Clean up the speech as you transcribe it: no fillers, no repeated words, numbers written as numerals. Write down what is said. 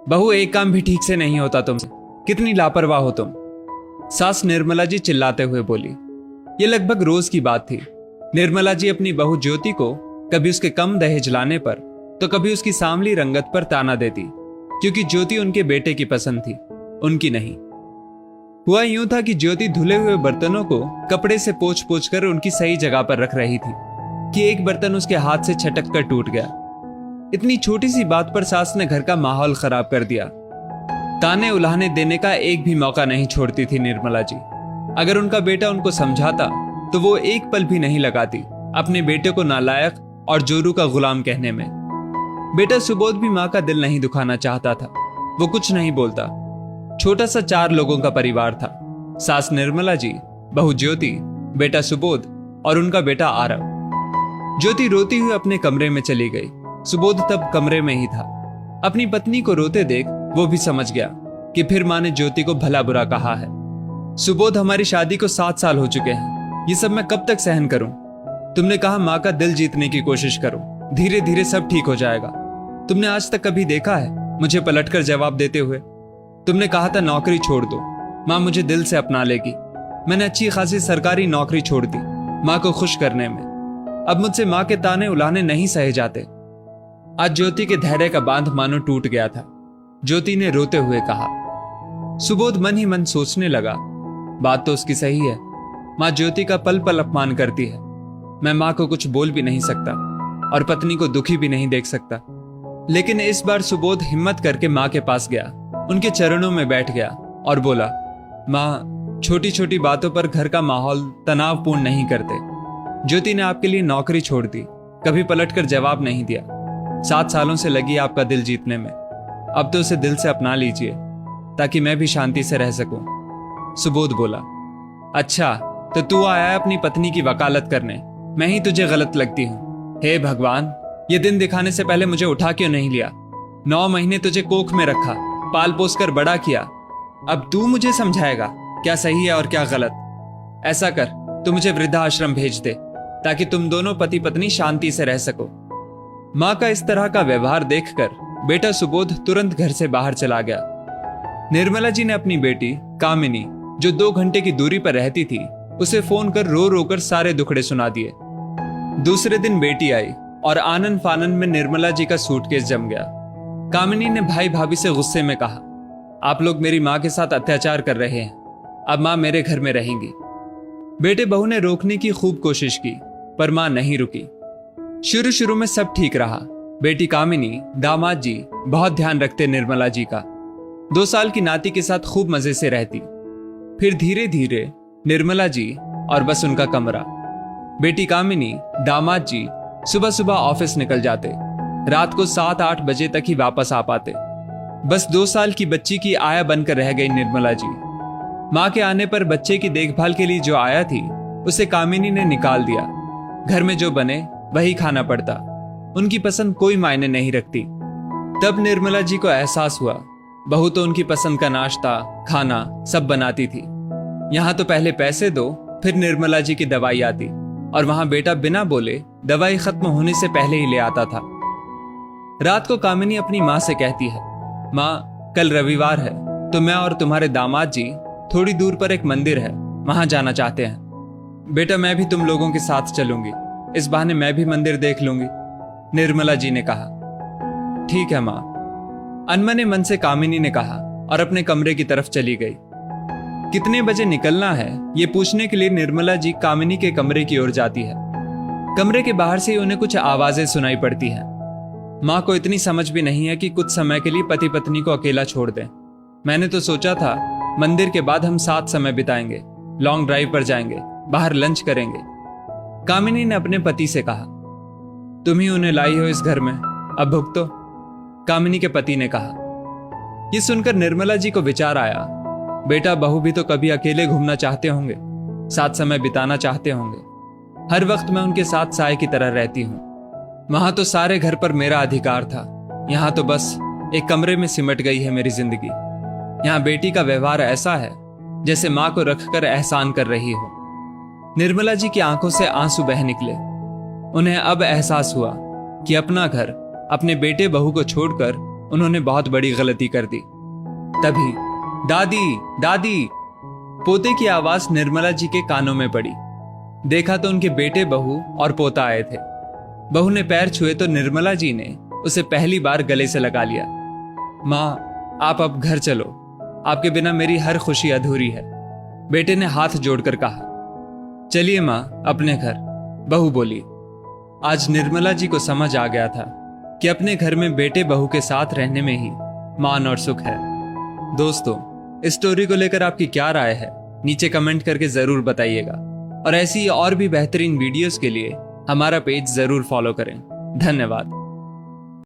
बहू, एक काम भी ठीक से नहीं होता तुमसे। कितनी लापरवाह हो तुम। सास निर्मला जी चिल्लाते हुए बोली। ये लगभग रोज की बात थी। निर्मला जी अपनी बहू ज्योति को कभी उसके कम दहेज लाने पर तो कभी उसकी सांवली रंगत पर ताना देती, क्योंकि ज्योति उनके बेटे की पसंद थी, उनकी नहीं। हुआ यूं था कि ज्योति धुले हुए बर्तनों को कपड़े से पोंछ पोंछ कर उनकी सही जगह पर रख रही थी कि एक बर्तन उसके हाथ से छटक कर टूट गया। इतनी छोटी सी बात पर सास ने घर का माहौल खराब कर दिया। ताने उल्हाने देने का एक भी मौका नहीं छोड़ती थी निर्मला जी। अगर उनका बेटा उनको समझाता तो वो एक पल भी नहीं लगाती अपने बेटे को नालायक और जोरू का गुलाम कहने में। बेटा सुबोध भी माँ का दिल नहीं दुखाना चाहता था। वो कुछ नहीं बोलता। छोटा सा 4 लोगों का परिवार था। सास निर्मला जी, बहू ज्योति, बेटा सुबोध और उनका बेटा आरव। ज्योति रोती हुई अपने कमरे में चली गई। सुबोध तब कमरे में ही था। अपनी पत्नी को रोते देख वो भी समझ गया कि फिर माँ ने ज्योति को भला बुरा कहा है। सुबोध, हमारी शादी को 7 साल हो चुके हैं। ये सब मैं कब तक सहन करूं? तुमने कहा माँ का दिल जीतने की कोशिश करो, धीरे धीरे सब ठीक हो जाएगा। तुमने आज तक कभी देखा है मुझे पलटकर जवाब देते हुए? तुमने कहा था नौकरी छोड़ दो, माँ मुझे दिल से अपना लेगी। मैंने अच्छी खासी सरकारी नौकरी छोड़ दी माँ को खुश करने में। अब मुझसे माँ के ताने उलाने नहीं सहे जाते। आज ज्योति के धैर्य का बांध मानो टूट गया था। ज्योति ने रोते हुए कहा। सुबोध मन ही मन सोचने लगा, बात तो उसकी सही है। माँ ज्योति का पल पल अपमान करती है। मैं माँ को कुछ बोल भी नहीं सकता और पत्नी को दुखी भी नहीं देख सकता। लेकिन इस बार सुबोध हिम्मत करके माँ के पास गया, उनके चरणों में बैठ गया और बोला, माँ, छोटी छोटी बातों पर घर का माहौल तनावपूर्ण नहीं करते। ज्योति ने आपके लिए नौकरी छोड़ दी, कभी पलटकर जवाब नहीं दिया। 7 सालों से लगी आपका दिल जीतने में। अब तो उसे दिल से अपना लीजिए ताकि मैं भी शांति से रह सकूं। सुबोध बोला। अच्छा, तो तू आया है अपनी पत्नी की वकालत करने? मैं ही तुझे गलत लगती हूँ? हे भगवान, ये दिन दिखाने से पहले मुझे उठा क्यों नहीं लिया? 9 महीने तुझे कोख में रखा, पाल पोस कर बड़ा किया। अब तू मुझे समझाएगा क्या सही है और क्या गलत? ऐसा कर, तू मुझे वृद्धाश्रम भेज दे ताकि तुम दोनों पति पत्नी शांति से रह सको। माँ का इस तरह का व्यवहार देखकर बेटा सुबोध तुरंत घर से बाहर चला गया। निर्मला जी ने अपनी बेटी कामिनी, जो 2 घंटे की दूरी पर रहती थी, उसे फोन कर रो रो कर सारे दुखड़े सुना दिए। दूसरे दिन बेटी आई और आनन फानन में निर्मला जी का सूटकेस जम गया। कामिनी ने भाई भाभी से गुस्से में कहा, आप लोग मेरी माँ के साथ अत्याचार कर रहे हैं, अब माँ मेरे घर में रहेंगी। बेटे बहू ने रोकने की खूब कोशिश की पर माँ नहीं रुकी। शुरू शुरू में सब ठीक रहा। बेटी कामिनी, दामाद जी बहुत ध्यान रखते निर्मला जी का। 2 साल की नाती के साथ खूब मजे से रहती। फिर धीरे धीरे निर्मला जी और बस उनका कमरा। बेटी कामिनी, दामाद जी सुबह सुबह ऑफिस निकल जाते, रात को 7-8 बजे तक ही वापस आ पाते। बस 2 साल की बच्ची की आया बनकर रह गई निर्मला जी। माँ के आने पर बच्चे की देखभाल के लिए जो आया थी उसे कामिनी ने निकाल दिया। घर में जो बने वही खाना पड़ता, उनकी पसंद कोई मायने नहीं रखती। तब निर्मला जी को एहसास हुआ, बहू तो उनकी पसंद का नाश्ता खाना सब बनाती थी। यहाँ तो पहले पैसे दो फिर निर्मला जी की दवाई आती, और वहां बेटा बिना बोले दवाई खत्म होने से पहले ही ले आता था। रात को कामिनी अपनी माँ से कहती है, माँ कल रविवार है तो मैं और तुम्हारे दामाद जी थोड़ी दूर पर एक मंदिर है, वहां जाना चाहते हैं। बेटा मैं भी तुम लोगों के साथ चलूंगी, इस बहाने मैं भी मंदिर देख लूंगी। निर्मला जी ने कहा, ठीक है माँ। अनमने मन से कामिनी ने कहा और अपने कमरे की तरफ चली गई। कितने बजे निकलना है ये पूछने के लिए निर्मला जी कामिनी के कमरे की ओर जाती है। कमरे के बाहर से ही उन्हें कुछ आवाजें सुनाई पड़ती हैं। माँ को इतनी समझ भी नहीं है कि कुछ समय के लिए पति पत्नी को अकेला छोड़ दें। मैंने तो सोचा था मंदिर के बाद हम साथ समय बिताएंगे, लॉन्ग ड्राइव पर जाएंगे, बाहर लंच करेंगे। कामिनी ने अपने पति से कहा, तुम ही उन्हें लाई हो इस घर में, अब भुगतो। कामिनी के पति ने कहा। ये सुनकर निर्मला जी को विचार आया, बेटा बहू भी तो कभी अकेले घूमना चाहते होंगे, साथ समय बिताना चाहते होंगे। हर वक्त मैं उनके साथ साए की तरह रहती हूँ। वहां तो सारे घर पर मेरा अधिकार था, यहाँ तो बस एक कमरे में सिमट गई है मेरी जिंदगी। यहाँ बेटी का व्यवहार ऐसा है जैसे माँ को रखकर एहसान कर रही हो। निर्मला जी की आंखों से आंसू बह निकले। उन्हें अब एहसास हुआ कि अपना घर, अपने बेटे बहू को छोड़कर उन्होंने बहुत बड़ी गलती कर दी। तभी दादी दादी पोते की आवाज निर्मला जी के कानों में पड़ी। देखा तो उनके बेटे, बहू और पोता आए थे। बहू ने पैर छुए तो निर्मला जी ने उसे पहली बार गले से लगा लिया। माँ, आप अब घर चलो, आपके बिना मेरी हर खुशी अधूरी है। बेटे ने हाथ जोड़कर कहा। चलिए माँ, अपने घर, बहू बोली। आज निर्मला जी को समझ आ गया था कि अपने घर में बेटे बहू के साथ रहने में ही मान और सुख है। दोस्तों, इस स्टोरी को लेकर आपकी क्या राय है, नीचे कमेंट करके जरूर बताइएगा। और ऐसी और भी बेहतरीन वीडियोस के लिए हमारा पेज जरूर फॉलो करें। धन्यवाद।